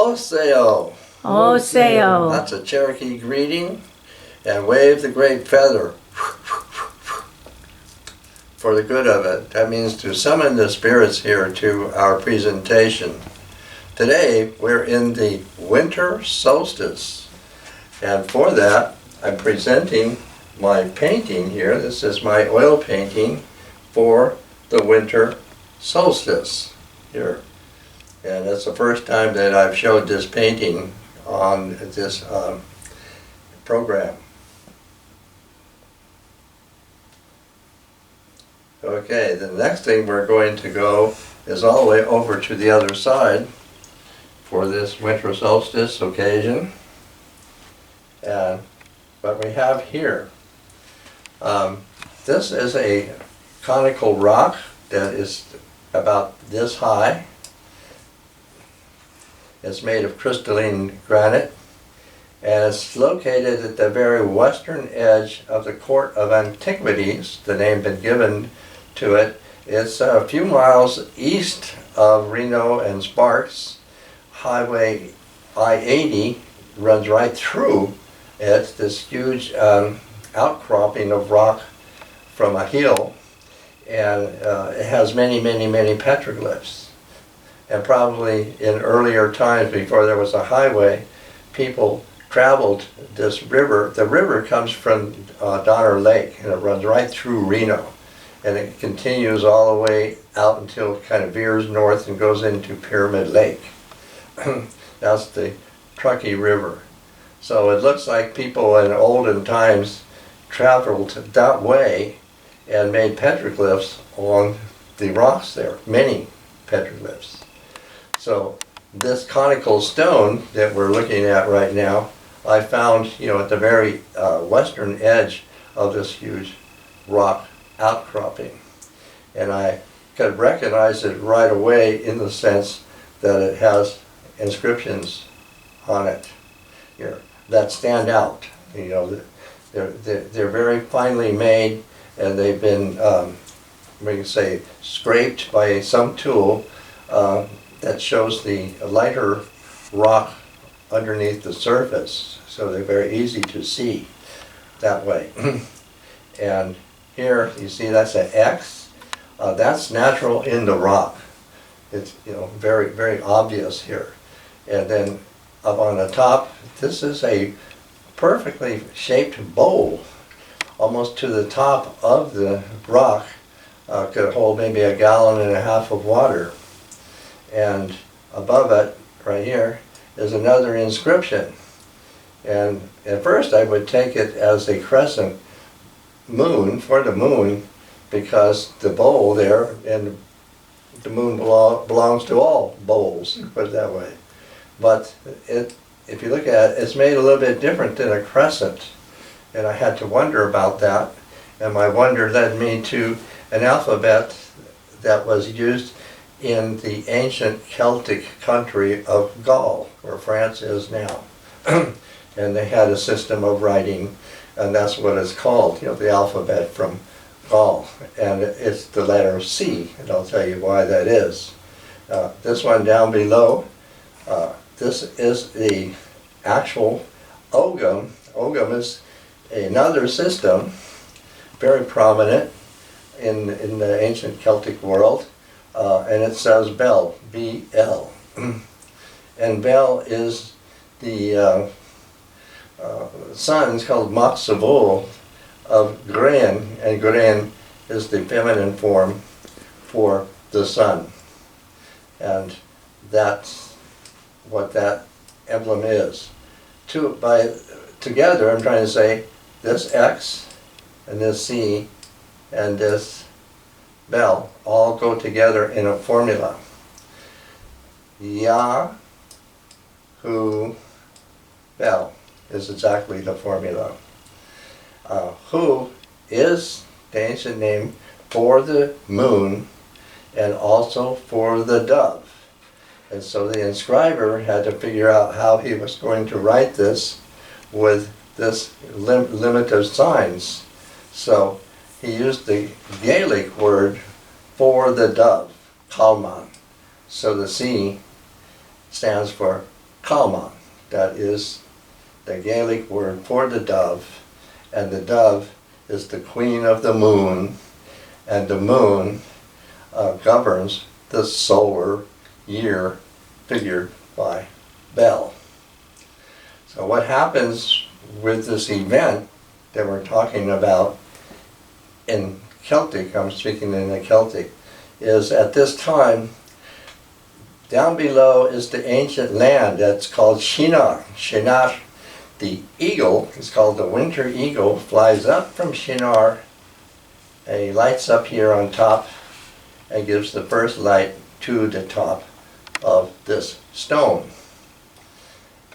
Oseo. Oseo. That's a Cherokee greeting. And wave the great feather for the good of it. That means to summon the spirits here to our presentation. Today we're in the winter solstice. And for that I'm presenting my painting here. This is my oil painting for the winter solstice here. And it's the first time that I've showed this painting on this program. Okay, the next thing we're going to go is all the way over to the other side for this winter solstice occasion. And what we have here, this is a conical rock that is about this high. It's made of crystalline granite, and it's located at the very western edge of the Court of Antiquities, the name been given to it. It's a few miles east of Reno and Sparks. Highway I-80 runs right through it, this huge outcropping of rock from a hill, and it has many petroglyphs. And probably in earlier times, before there was a highway, people traveled this river. The river comes from Donner Lake, and it runs right through Reno. And it continues all the way out until it kind of veers north and goes into Pyramid Lake. That's the Truckee River. So it looks like people in olden times traveled that way and made petroglyphs along the rocks there, many petroglyphs. So this conical stone that we're looking at right now, I found, at the very western edge of this huge rock outcropping. And I could recognize it right away in the sense that it has inscriptions on it here that stand out. They're very finely made, and they've been, we can say, scraped by some tool that shows the lighter rock underneath the surface, so they're very easy to see that way. And here you see that's an X. That's natural in the rock. It's very obvious here. And then up on the top, this is a perfectly shaped bowl, almost to the top of the rock. Could hold maybe 1.5 gallons of water. And above it, right here, is another inscription. And at first I would take it as a crescent moon, for the moon, because the bowl there, and the moon belongs to all bowls, put it that way. But if you look at it, it's made a little bit different than a crescent. And I had to wonder about that. And my wonder led me to an alphabet that was used in the ancient Celtic country of Gaul, where France is now. And they had a system of writing, and that's what it's called, the alphabet from Gaul. And it's the letter C, and I'll tell you why that is. This one down below, this is the actual Ogham. Ogham is another system, very prominent in the ancient Celtic world. And it says Bel, B-L. And Bel is the son, is called Maksavul of Gren, and Gren is the feminine form for the sun. And that's what that emblem is. Together, I'm trying to say, this X and this C and this Bel all go together in a formula. Yah, Hu, Bel is exactly the formula. Hu is the ancient name for the moon and also for the dove. And so the inscriber had to figure out how he was going to write this with this limit of signs. So he used the Gaelic word for the dove, Kalman. So the C stands for Kalma. That is the Gaelic word for the dove, and the dove is the queen of the moon, and the moon governs the solar year figured by Bel. So what happens with this event that we're talking about in Celtic, I'm speaking in the Celtic, is at this time, down below is the ancient land that's called Shinar. Shinar, the eagle, is called the winter eagle, flies up from Shinar, and he lights up here on top and gives the first light to the top of this stone.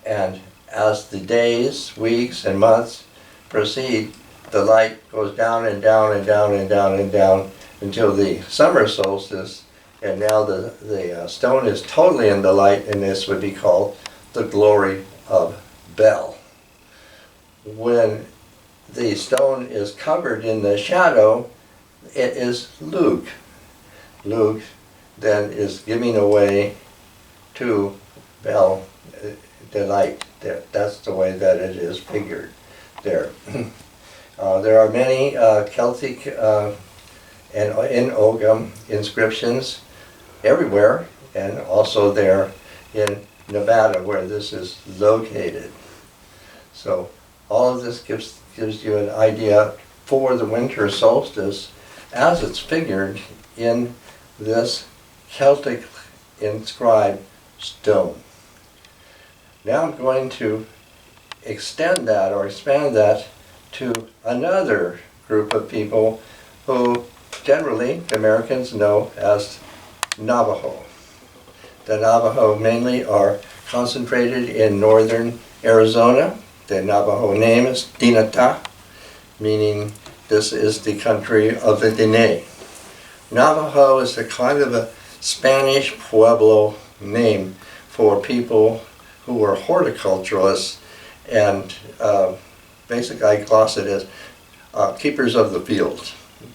And as the days, weeks, and months proceed, the light goes down and down and down and down and down until the summer solstice, and now the stone is totally in the light, and this would be called the glory of Bel. When the stone is covered in the shadow, it is Lug. Lug then is giving away to Bel the light. That's the way that it is figured there. There are many Celtic and in Ogham inscriptions everywhere, and also there in Nevada where this is located. So all of this gives you an idea for the winter solstice as it's figured in this Celtic inscribed stone. Now I'm going to extend that or expand that to another group of people who generally Americans know as Navajo. The Navajo mainly are concentrated in northern Arizona. The Navajo name is Dinata, meaning this is the country of the Diné. Navajo is a kind of a Spanish Pueblo name for people who were horticulturalists, and basically I gloss it as keepers of the fields.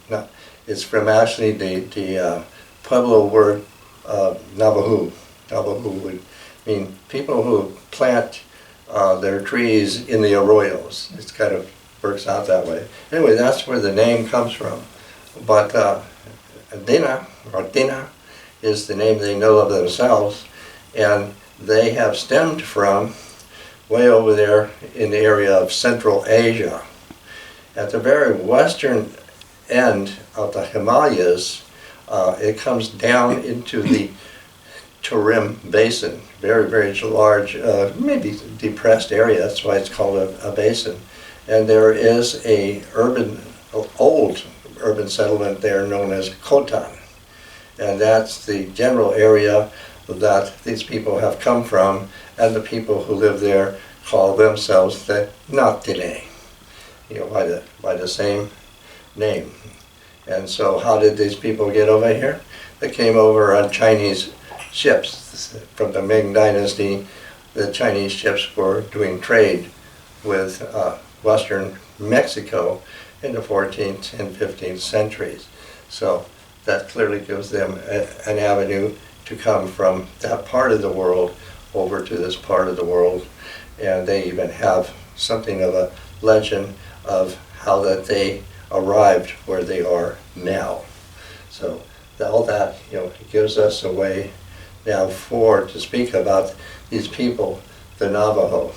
Now, it's from actually the Pueblo word Navajo. Navajo would mean people who plant their trees in the arroyos. It kind of works out that way. Anyway, that's where the name comes from. But Dina, or Dina, is the name they know of themselves, and they have stemmed from way over there in the area of Central Asia. At the very western end of the Himalayas, it comes down into the Tarim Basin, very, very large, maybe depressed area, that's why it's called a basin. And there is a old urban settlement there known as Khotan. And that's the general area that these people have come from, and the people who live there call themselves the Natine, by the same name. And so how did these people get over here? They came over on Chinese ships. From the Ming Dynasty, the Chinese ships were doing trade with western Mexico in the 14th and 15th centuries. So that clearly gives them an avenue to come from that part of the world over to this part of the world. And they even have something of a legend of how that they arrived where they are now. So all that gives us a way now to speak about these people, the Navajo.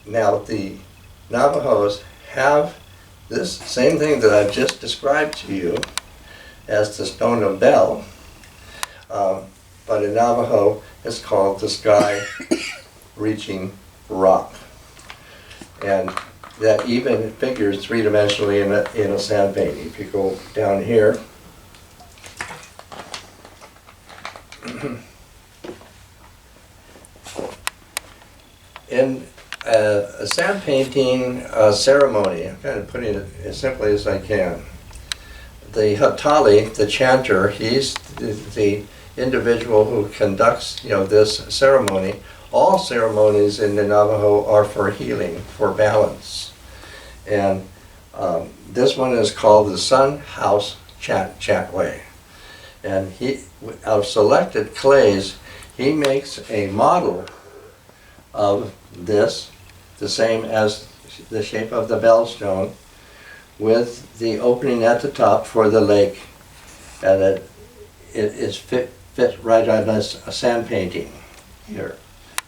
Now the Navajos have this same thing that I've just described to you as the Stone of Bel, but in Navajo it's called the Sky Reaching Rock. And that even figures three-dimensionally in a sand painting. If you go down here, in a sand painting ceremony, I'm kind of putting it as simply as I can. The Hatali, the chanter, he's the individual who conducts this ceremony. All ceremonies in the Navajo are for healing, for balance. And this one is called the Sun House Chatway. And out of selected clays, he makes a model of this, the same as the shape of the bellstone, with the opening at the top for the lake, and it is fit right on a sand painting here.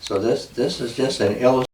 So this is just an illustration